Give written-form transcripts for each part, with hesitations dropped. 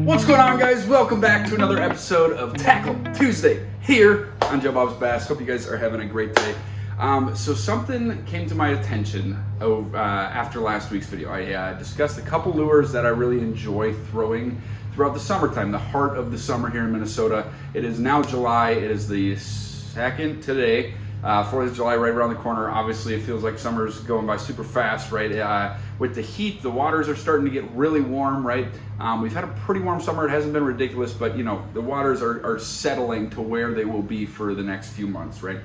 What's going on, guys? Welcome back to another episode of Tackle Tuesday here on Joe Bob's Bass. Hope you guys are having a great day. So something came to my attention after last week's video. I discussed a couple lures that I really enjoy throwing throughout the summertime, the heart of the summer here in Minnesota. It is now July. It is the 2nd today. 4th of July right around the corner. Obviously, it feels like summer's going by super fast, right? With the heat, the waters are starting to get really warm, right? We've had a pretty warm summer. It hasn't been ridiculous, but, you know, the waters are settling to where they will be for the next few months, right?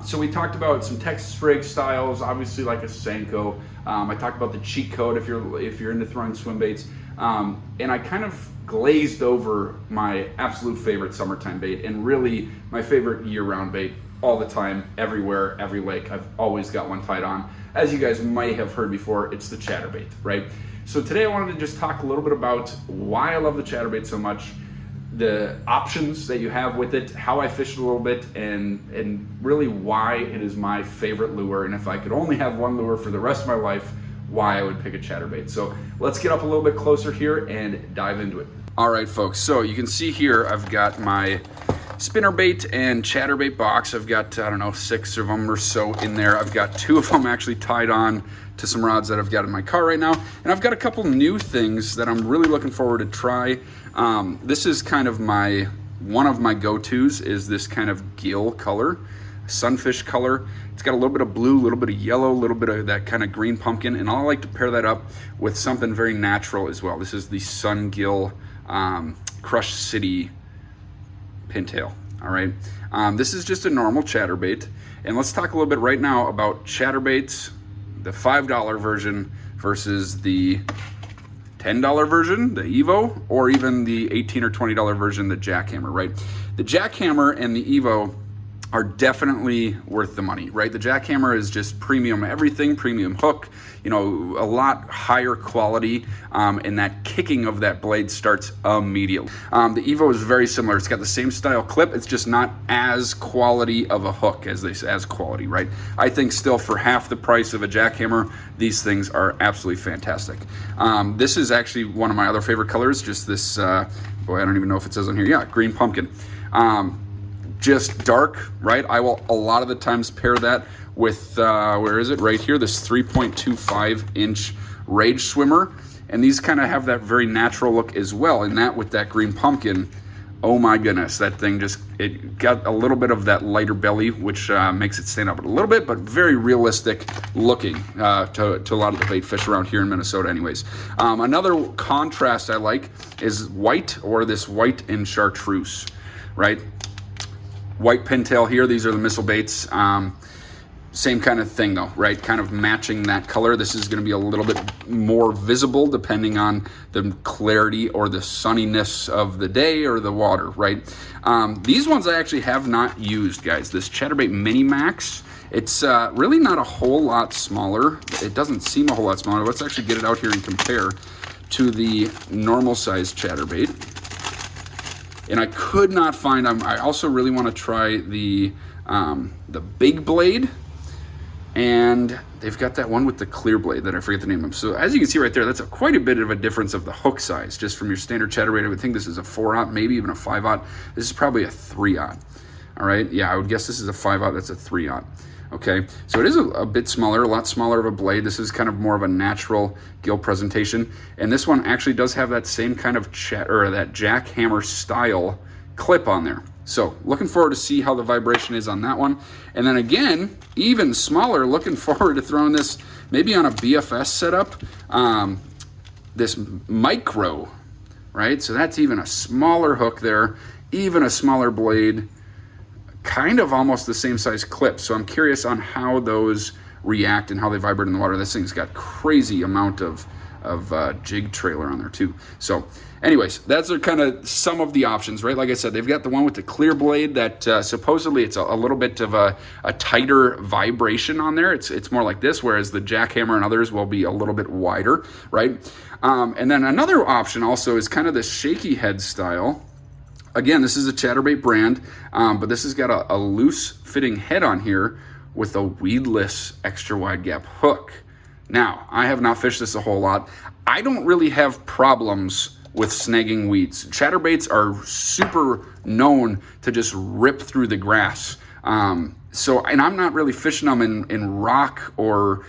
So we talked about some Texas rig styles, obviously like a Senko. I talked about the cheat code if you're into throwing swim baits. And I kind of glazed over my absolute favorite summertime bait and really my favorite year-round bait. All the time, everywhere, every lake. I've always got one tied on. As you guys might have heard before, it's the Chatterbait, right? So today I wanted to just talk a little bit about why I love the Chatterbait so much, the options that you have with it, how I fish it a little bit, and really why it is my favorite lure. And if I could only have one lure for the rest of my life, why I would pick a Chatterbait. So let's get up a little bit closer here and dive into it. All right, folks. So you can see here I've got my spinnerbait and chatterbait box. I've got, I don't know, 6 of them or so in there. I've got 2 of them actually tied on to some rods that I've got in my car right now. And I've got a couple new things that I'm really looking forward to try. This is kind of one of my go-tos is this kind of gill color, sunfish color. It's got a little bit of blue, a little bit of yellow, a little bit of that kind of green pumpkin. And I like to pair that up with something very natural as well. This is the Sun Gill Crush City pintail. All right, this is just a normal chatterbait, and let's talk a little bit right now about chatterbaits, the $5 version versus the $10 version, the Evo, or even the $18 or $20 version, the jackhammer. Right, the jackhammer and the Evo are definitely worth the money, right? The jackhammer is just premium everything, premium hook, you know, a lot higher quality, and that kicking of that blade starts immediately. The Evo is very similar. It's got the same style clip. It's just not as quality of a hook as quality, right? I think still for half the price of a jackhammer, these things are absolutely fantastic. This is actually one of my other favorite colors, just this, boy, I don't even know if it says on here. Yeah, green pumpkin. Just dark, right? I will a lot of the times pair that with, where is it? Right here, this 3.25 inch Rage Swimmer. And these kind of have that very natural look as well. And that with that green pumpkin, oh my goodness, that thing it got a little bit of that lighter belly, which makes it stand out a little bit, but very realistic looking to a lot of the bait fish around here in Minnesota anyways. Another contrast I like is white, or this white and chartreuse, right? White pintail here. These are the missile baits. Same kind of thing though, right? Kind of matching that color. This is going to be a little bit more visible depending on the clarity or the sunniness of the day or the water, right? These ones I actually have not used, guys. This Chatterbait Mini Max, it's really not a whole lot smaller. It doesn't seem a whole lot smaller. Let's actually get it out here and compare to the normal size Chatterbait. And I could not find them. I also really want to try the big blade, and they've got that one with the clear blade that I forget the name of. So as you can see right there, that's quite a bit of a difference of the hook size. Just from your standard chatterbait, I would think this is a 4/0, maybe even a 5/0. This is probably a 3/0. All right, yeah, I would guess this is a 5/0. That's a 3/0. Okay, so it is a bit smaller, a lot smaller of a blade. This is kind of more of a natural gill presentation. And this one actually does have that same kind of that jackhammer style clip on there. So looking forward to see how the vibration is on that one. And then again, even smaller, looking forward to throwing this maybe on a BFS setup, this micro, right? So that's even a smaller hook there, even a smaller blade, kind of almost the same size clip. So I'm curious on how those react and how they vibrate in the water. This thing's got crazy amount of jig trailer on there too. So anyways, that's kind of some of the options, right? Like I said, they've got the one with the clear blade that supposedly it's a little bit of a tighter vibration on there. It's more like this, whereas the jackhammer and others will be a little bit wider, right? And then another option also is kind of the shaky head style. Again, this is a Chatterbait brand, but this has got a loose fitting head on here with a weedless extra wide gap hook. Now, I have not fished this a whole lot. I don't really have problems with snagging weeds. Chatterbaits are super known to just rip through the grass. And I'm not really fishing them in rock or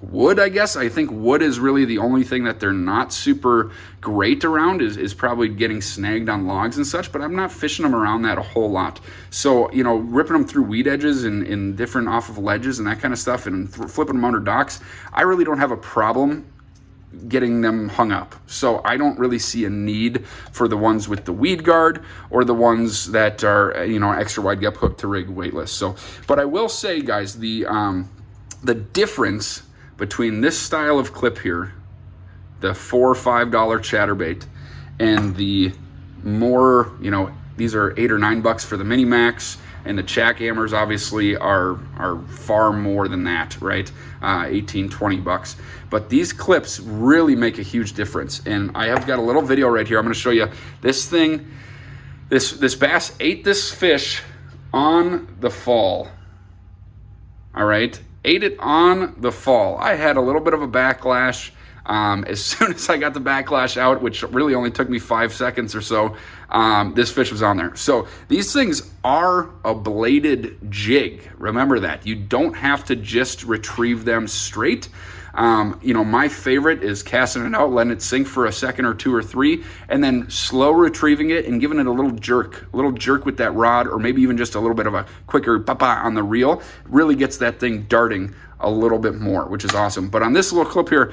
wood, I guess. I think wood is really the only thing that they're not super great around is probably getting snagged on logs and such, but I'm not fishing them around that a whole lot. So, ripping them through weed edges and different off of ledges and that kind of stuff and flipping them under docks, I really don't have a problem getting them hung up. So I don't really see a need for the ones with the weed guard or the ones that are, extra wide gap hook to rig weightless. So, but I will say, guys, the difference between this style of clip here, the $4 or $5 chatterbait, and the more, these are $8 or $9 for the mini max, and the jackhammers obviously are far more than that, right? 18, $20. But these clips really make a huge difference. And I have got a little video right here. I'm gonna show you this thing. This bass ate this fish on the fall. All right, ate it on the fall. I had a little bit of a backlash. As soon as I got the backlash out, which really only took me 5 seconds or so, this fish was on there. So these things are a bladed jig. Remember that. You don't have to just retrieve them straight. My favorite is casting it out, letting it sink for a second or 2 or 3, and then slow retrieving it and giving it a little jerk with that rod, or maybe even just a little bit of a quicker papa on the reel. Really gets that thing darting a little bit more, which is awesome. But on this little clip here,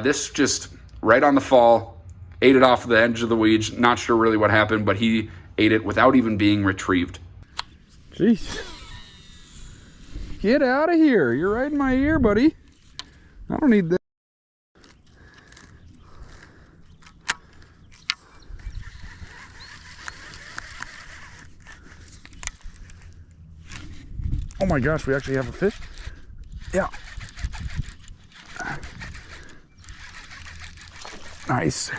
this just right on the fall, ate it off the edge of the weeds. Not sure really what happened, but he ate it without even being retrieved. Jeez. Get out of here. You're right in my ear, buddy. I don't need this. Oh my gosh, we actually have a fish? Yeah. Nice.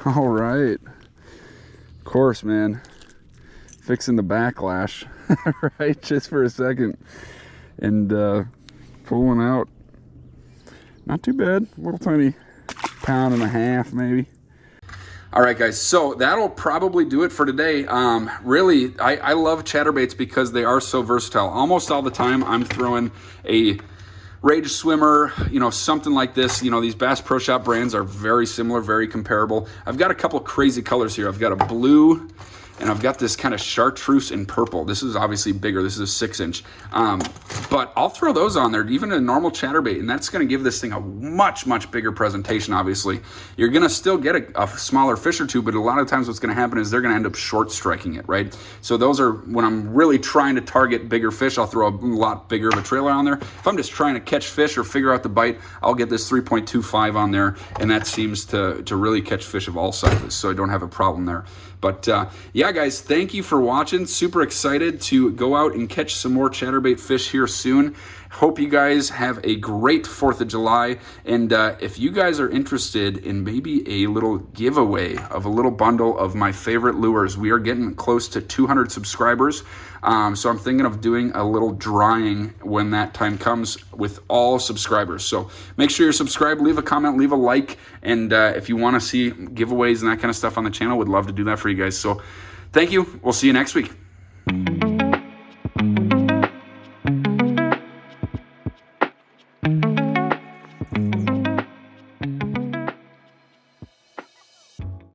All right. Of course, man. Fixing the backlash, right? Just for a second. And pulling out. Not too bad. A little tiny 1.5 pounds maybe. All right, guys, so that'll probably do it for today. Really, I love chatterbaits because they are so versatile. Almost all the time, I'm throwing a Rage Swimmer, something like this. These Bass Pro Shop brands are very similar, very comparable. I've got a couple crazy colors here. I've got a blue, and I've got this kind of chartreuse in purple. This is obviously bigger. This is a 6-inch. But I'll throw those on there, even a normal chatterbait, and that's gonna give this thing a much, much bigger presentation, obviously. You're gonna still get a smaller fish or two, but a lot of times what's gonna happen is they're gonna end up short striking it, right? So those are, when I'm really trying to target bigger fish, I'll throw a lot bigger of a trailer on there. If I'm just trying to catch fish or figure out the bite, I'll get this 3.25 on there, and that seems to really catch fish of all sizes, so I don't have a problem there. But yeah, guys, thank you for watching. Super excited to go out and catch some more chatterbait fish here soon. Hope you guys have a great 4th of July. And if you guys are interested in maybe a little giveaway of a little bundle of my favorite lures, we are getting close to 200 subscribers. So I'm thinking of doing a little drawing when that time comes with all subscribers. So make sure you're subscribed, leave a comment, leave a like. And if you want to see giveaways and that kind of stuff on the channel, would love to do that for you guys. So thank you. We'll see you next week.